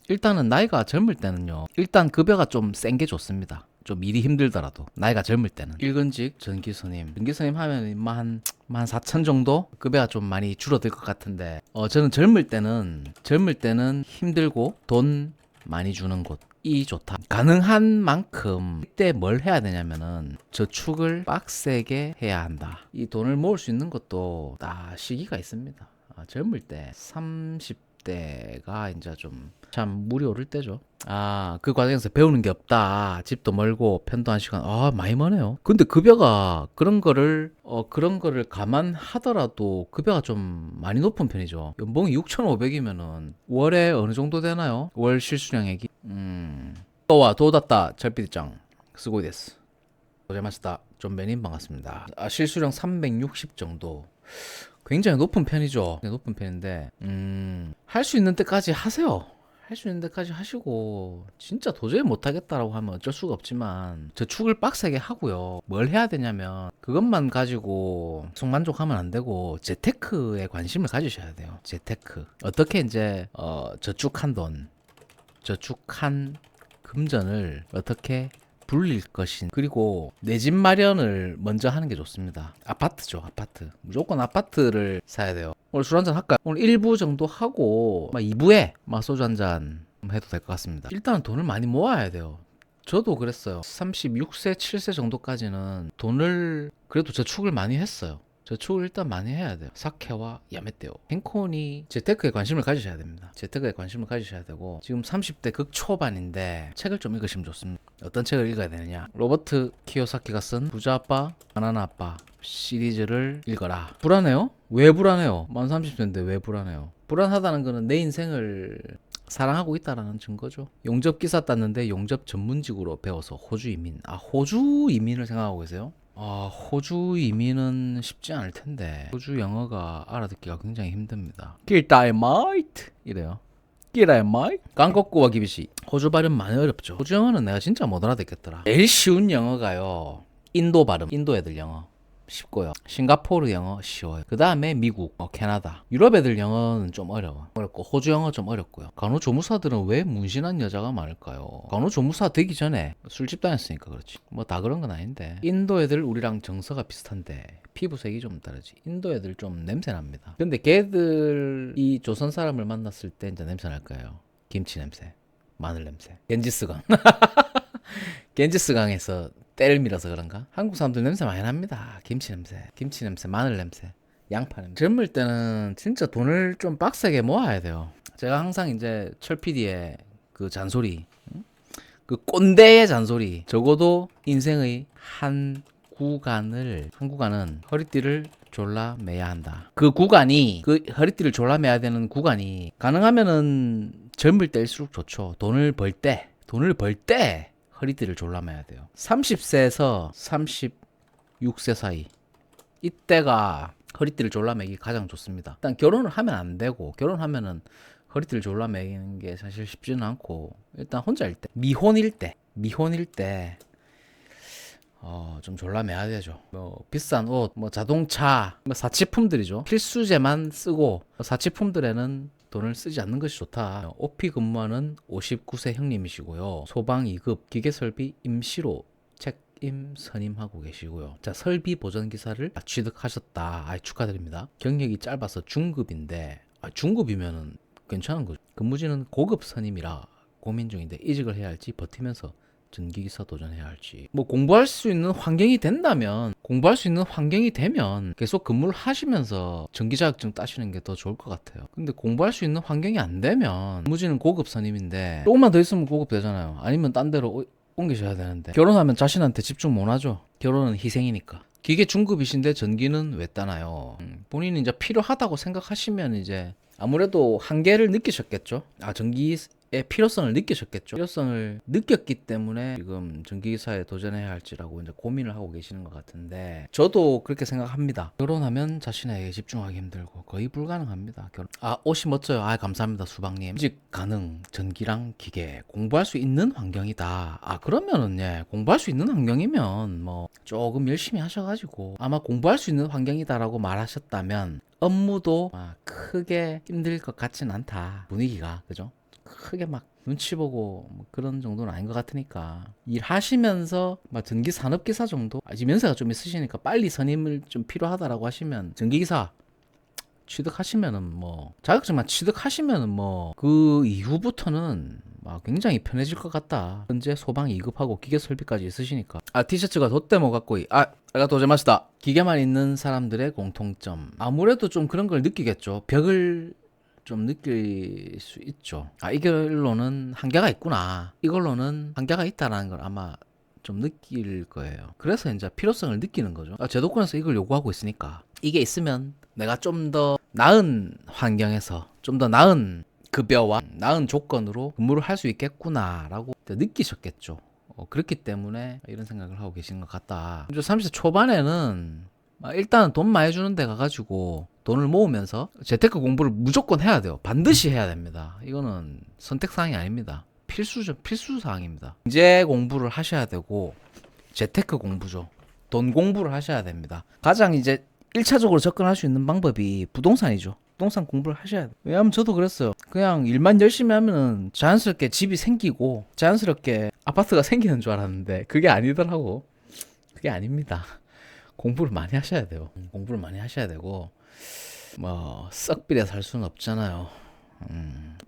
일단은 나이가 젊을 때는요, 일단 급여가 좀 센 게 좋습니다. 좀 일이 힘들더라도 나이가 젊을 때는 일근직 전기선임 하면 인마 한 4천 정도 급여가 좀 많이 줄어들 것 같은데, 저는 젊을 때는 힘들고 돈 많이 주는 곳이 좋다. 가능한 만큼 이때 뭘 해야 되냐면은 저축을 빡세게 해야 한다. 이 돈을 모을 수 있는 것도 다 시기가 있습니다. 젊을 때 30대가 이제 좀 참 물이 오를 때죠. 그 과정에서 배우는 게 없다. 집도 멀고 편도 한 시간. 많이 머네요. 근데 급여가 그런 거를 감안하더라도 급여가 좀 많이 높은 편이죠. 연봉이 6,500이면은 월에 어느 정도 되나요? 월 실수령액이? 도왔다. 절필장. 쓰고 데스. 고생하셨다. 좀 매님 반갑습니다. 실수령 360 정도. 굉장히 높은 편이죠. 높은 편인데, 할 수 있는 때까지 하세요. 할 수 있는 데까지 하시고, 진짜 도저히 못하겠다라고 하면 어쩔 수가 없지만 저축을 빡세게 하고요. 뭘 해야 되냐면 그것만 가지고 속만족하면 안 되고 재테크에 관심을 가지셔야 돼요. 재테크 어떻게 이제 저축한 금전을 어떻게 불릴 것인, 그리고 내 집 마련을 먼저 하는 게 좋습니다. 아파트죠. 아파트 무조건 아파트를 사야 돼요. 오늘 술 한잔 할까요? 오늘 1부 정도 하고 2부에 소주 한잔 해도 될 것 같습니다. 일단은 돈을 많이 모아야 돼요. 저도 그랬어요. 36세 7세 정도까지는 돈을 그래도 저축을 많이 했어요. 저축을 일단 많이 해야 돼요. 사케와 야메떼오. 펜코니 재테크에 관심을 가지셔야 됩니다. 재테크에 관심을 가지셔야 되고, 지금 30대 극초반인데 책을 좀 읽으시면 좋습니다. 어떤 책을 읽어야 되느냐? 로버트 키요사키가 쓴 부자 아빠, 가난한 아빠 시리즈를 읽어라. 불안해요? 왜 불안해요? 만 30세인데 왜 불안해요? 불안하다는 거는 내 인생을 사랑하고 있다라는 증거죠. 용접 기사 땄는데 용접 전문직으로 배워서 호주 이민. 호주 이민을 생각하고 계세요? 호주 이민은 쉽지 않을 텐데 호주 영어가 알아듣기가 굉장히 힘듭니다. 길다이마이트 이래요. 길다이마이트. 강곡구와 기비시. 호주 발음 많이 어렵죠. 호주 영어는 내가 진짜 못 알아듣겠더라. 제일 쉬운 영어가요, 인도 발음. 인도 애들 영어 쉽고요. 싱가포르 영어 쉬워요. 그 다음에 미국, 캐나다. 유럽 애들 영어는 좀 어렵고 호주 영어 좀 어렵고요. 간호조무사들은 왜 문신한 여자가 많을까요? 간호조무사 되기 전에 술집 다녔으니까 그렇지. 다 그런 건 아닌데. 인도 애들 우리랑 정서가 비슷한데 피부색이 좀 다르지. 인도 애들 좀 냄새 납니다. 근데 걔들이 조선 사람을 만났을 때 이제 냄새 날 거예요. 김치 냄새, 마늘 냄새, 겐지스강. 겐지스강에서 때를 밀어서 그런가? 한국 사람들 냄새 많이 납니다. 김치 냄새, 마늘 냄새, 양파 냄새. 젊을 때는 진짜 돈을 좀 빡세게 모아야 돼요. 제가 항상 이제 철 PD의 그 잔소리, 그 꼰대의 잔소리, 적어도 인생의 한 구간은 허리띠를 졸라 매야 한다. 그 허리띠를 졸라 매야 되는 구간이 가능하면은 젊을 때일수록 좋죠. 돈을 벌 때 허리띠를 졸라매야 돼요. 30세에서 36세 사이, 이때가 허리띠를 졸라매기 가장 좋습니다. 일단 결혼을 하면 안 되고, 결혼하면은 허리띠를 졸라매는 게 사실 쉽지는 않고, 일단 혼자일 때, 미혼일 때 좀 졸라매야 되죠. 비싼 옷, 자동차, 사치품들이죠. 필수재만 쓰고 사치품들에는 돈을 쓰지 않는 것이 좋다. 오피 근무하는 59세 형님이시고요. 소방 2급 기계설비 임시로 책임 선임하고 계시고요. 자, 설비 보전 기사를 취득하셨다. 축하드립니다. 경력이 짧아서 중급인데, 중급이면은 괜찮은 거죠. 근무지는 고급 선임이라 고민 중인데 이직을 해야 할지 버티면서 전기기사 도전해야 할지. 공부할 수 있는 환경이 되면 계속 근무를 하시면서 전기자격증 따시는 게 더 좋을 것 같아요. 근데 공부할 수 있는 환경이 안 되면, 근무지는 고급 선임인데 조금만 더 있으면 고급 되잖아요. 아니면 딴 데로 옮기셔야 되는데, 결혼하면 자신한테 집중 못 하죠. 결혼은 희생이니까. 기계 중급이신데 전기는 왜 따나요? 본인이 이제 필요하다고 생각하시면 이제 아무래도 한계를 느끼셨겠죠. 전기의 필요성을 느꼈기 때문에 지금 전기기사에 도전해야 할지라고 이제 고민을 하고 계시는 것 같은데, 저도 그렇게 생각합니다. 결혼하면 자신에게 집중하기 힘들고 거의 불가능합니다. 옷이 멋져요. 감사합니다, 수박님. 이직 가능, 전기랑 기계, 공부할 수 있는 환경이다. 그러면은 공부할 수 있는 환경이면 조금 열심히 하셔가지고, 아마 공부할 수 있는 환경이다라고 말하셨다면 업무도 크게 힘들 것 같진 않다. 분위기가, 그죠? 크게 눈치 보고 뭐 그런 정도는 아닌 것 같으니까 일하시면서 막 전기 산업기사 정도 아직 연세가 좀 있으시니까 빨리 선임을 좀 필요하다라고 하시면 전기기사 취득하시면은 뭐 자격증만 취득하시면은 뭐 그 이후부터는 막 굉장히 편해질 것 같다. 현재 소방 2급하고 기계 설비까지 있으시니까. 아 티셔츠가 돛대모 갖고 아리가토고자이마시다. 기계만 있는 사람들의 공통점. 아무래도 좀 그런 걸 느끼겠죠. 벽을 좀 느낄 수 있죠. 아 이걸로는 한계가 있구나. 이걸로는 한계가 있다라는 걸 아마 좀 느낄 거예요. 그래서 이제 필요성을 느끼는 거죠. 아, 제도권에서 이걸 요구하고 있으니까 이게 있으면 내가 좀 더 나은 환경에서 좀 더 나은 급여와 나은 조건으로 근무를 할 수 있겠구나라고 느끼셨겠죠. 그렇기 때문에 이런 생각을 하고 계신 것 같다. 30대 초반에는 일단 돈 많이 주는 데 가가지고 돈을 모으면서 재테크 공부를 무조건 해야 돼요. 반드시 해야 됩니다. 이거는 선택사항이 아닙니다. 필수사항입니다. 경제 공부를 하셔야 되고 재테크 공부죠. 돈 공부를 하셔야 됩니다. 가장 이제 1차적으로 접근할 수 있는 방법이 부동산이죠. 부동산 공부를 하셔야 돼요. 왜냐하면 저도 그랬어요. 그냥 일만 열심히 하면은 자연스럽게 집이 생기고 자연스럽게 아파트가 생기는 줄 알았는데 그게 아니더라고. 그게 아닙니다. 공부를 많이 하셔야 돼요. 공부를 많이 하셔야 되고 뭐 썩비례 살 수는 없잖아요.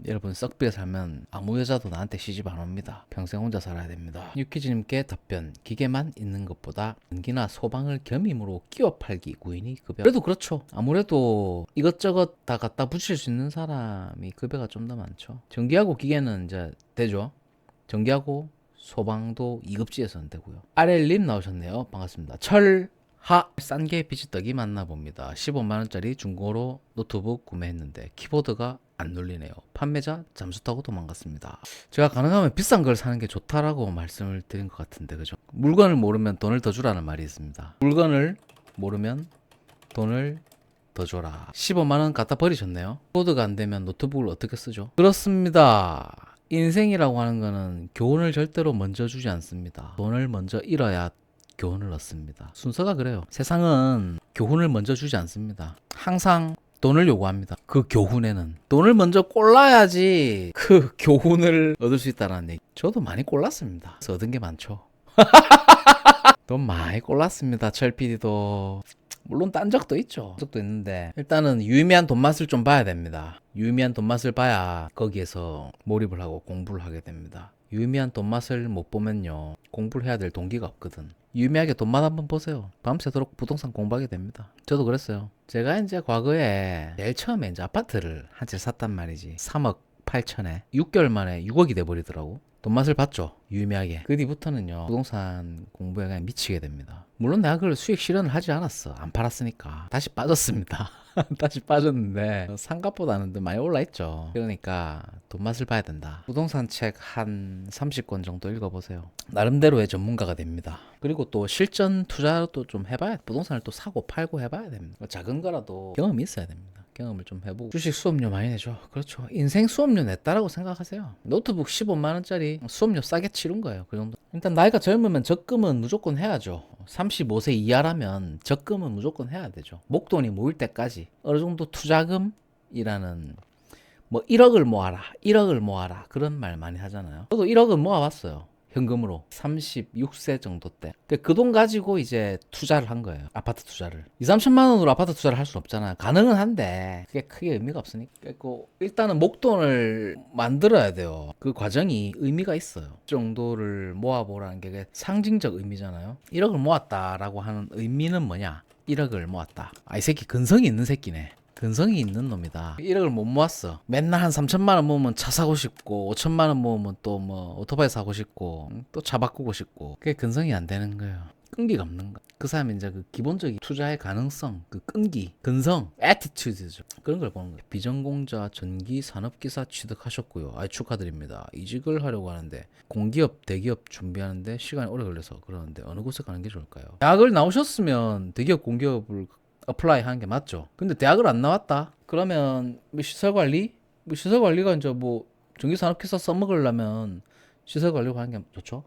여러분 썩비례 살면 아무 여자도 나한테 시집 안 옵니다. 평생 혼자 살아야 됩니다. 유키즈님께 답변. 기계만 있는 것보다 전기나 소방을 겸임으로 끼워 팔기 구인이 급여. 그래도 그렇죠. 아무래도 이것저것 다 갖다 붙일 수 있는 사람이 급여가 좀 더 많죠. 전기하고 기계는 이제 되죠. 전기하고 소방도 2급지에서는 되고요. 아렐님 나오셨네요. 반갑습니다. 싼 게 비지떡이 만나봅니다. 15만원짜리 중고로 노트북 구매했는데 키보드가 안 눌리네요. 판매자 잠수 타고 도망갔습니다. 제가 가능하면 비싼 걸 사는 게 좋다라고 말씀을 드린 것 같은데 그죠? 물건을 모르면 돈을 더 주라는 말이 있습니다. 물건을 모르면 돈을 더 줘라. 15만원 갖다 버리셨네요. 키보드가 안 되면 노트북을 어떻게 쓰죠? 그렇습니다. 인생이라고 하는 거는 교훈을 절대로 먼저 주지 않습니다. 돈을 먼저 잃어야 교훈을 얻습니다. 순서가 그래요. 세상은 교훈을 먼저 주지 않습니다. 항상 돈을 요구합니다. 그 교훈에는 돈을 먼저 꼴라야지 그 교훈을 얻을 수 있다는 얘기. 저도 많이 꼴랐습니다. 그래서 얻은 게 많죠. 돈 많이 꼴랐습니다. 철PD도 물론 딴 적도 있죠. 적도 있는데 일단은 유의미한 돈맛을 좀 봐야 됩니다. 유의미한 돈맛을 봐야 거기에서 몰입을 하고 공부를 하게 됩니다. 유의미한 돈맛을 못 보면요 공부를 해야 될 동기가 없거든. 유의미하게 돈맛 한번 보세요. 밤새도록 부동산 공부하게 됩니다. 저도 그랬어요. 제가 이제 과거에 제일 처음에 이제 아파트를 한 채 샀단 말이지. 3억 8천에 6개월 만에 6억이 돼버리더라고. 돈맛을 봤죠. 유의미하게. 그 뒤부터는요 부동산 공부에 그냥 미치게 됩니다. 물론 내가 그걸 수익 실현을 하지 않았어. 안 팔았으니까. 다시 빠졌습니다. 다시 빠졌는데 상값보다는 더 많이 올라있죠. 그러니까 돈맛을 봐야 된다. 부동산 책 한 30권 정도 읽어보세요. 나름대로의 전문가가 됩니다. 그리고 또 실전 투자도 좀 해봐야 부동산을 또 사고 팔고 해봐야 됩니다. 작은 거라도 경험이 있어야 됩니다. 경험을 좀 해보고 주식 수업료 많이 내죠. 그렇죠. 인생 수업료 냈다라고 생각하세요. 노트북 15만원짜리 수업료 싸게 치른 거예요. 그 정도. 일단 나이가 젊으면 적금은 무조건 해야죠. 35세 이하라면 적금은 무조건 해야 되죠. 목돈이 모일 때까지 어느 정도 투자금이라는 뭐 1억을 모아라 1억을 모아라 그런 말 많이 하잖아요. 저도 1억을 모아봤어요. 현금으로 36세 정도 때. 그 돈 가지고 이제 투자를 한 거예요. 아파트 투자를. 2,3천만 원으로 아파트 투자를 할 수는 없잖아. 가능은 한데 그게 크게 의미가 없으니까. 일단은 목돈을 만들어야 돼요. 그 과정이 의미가 있어요. 그 정도를 모아보라는 게 상징적 의미잖아요. 1억을 모았다라고 하는 의미는 뭐냐? 1억을 모았다. 이 새끼 근성이 있는 새끼네. 근성이 있는 놈이다. 1억을 못 모았어. 맨날 한 3천만 원 모으면 차 사고 싶고 5천만 원 모으면 또 뭐 오토바이 사고 싶고 또 차 바꾸고 싶고 그게 근성이 안 되는 거예요. 끈기가 없는 거. 그 사람이 이제 그 기본적인 투자의 가능성, 그 끈기, 근성, 애티튜드죠. 그런 걸 보는 거예요. 비전공자 전기 산업기사 취득하셨고요. 축하드립니다. 이직을 하려고 하는데 공기업, 대기업 준비하는데 시간이 오래 걸려서 그러는데 어느 곳에 가는 게 좋을까요? 대학을 나오셨으면 대기업, 공기업을 어플라이 하는 게 맞죠. 근데 대학을 안 나왔다. 그러면 뭐 시설관리? 시설관리가 이제 뭐 전기산업기사 써먹으려면 시설관리로 하는 게 좋죠.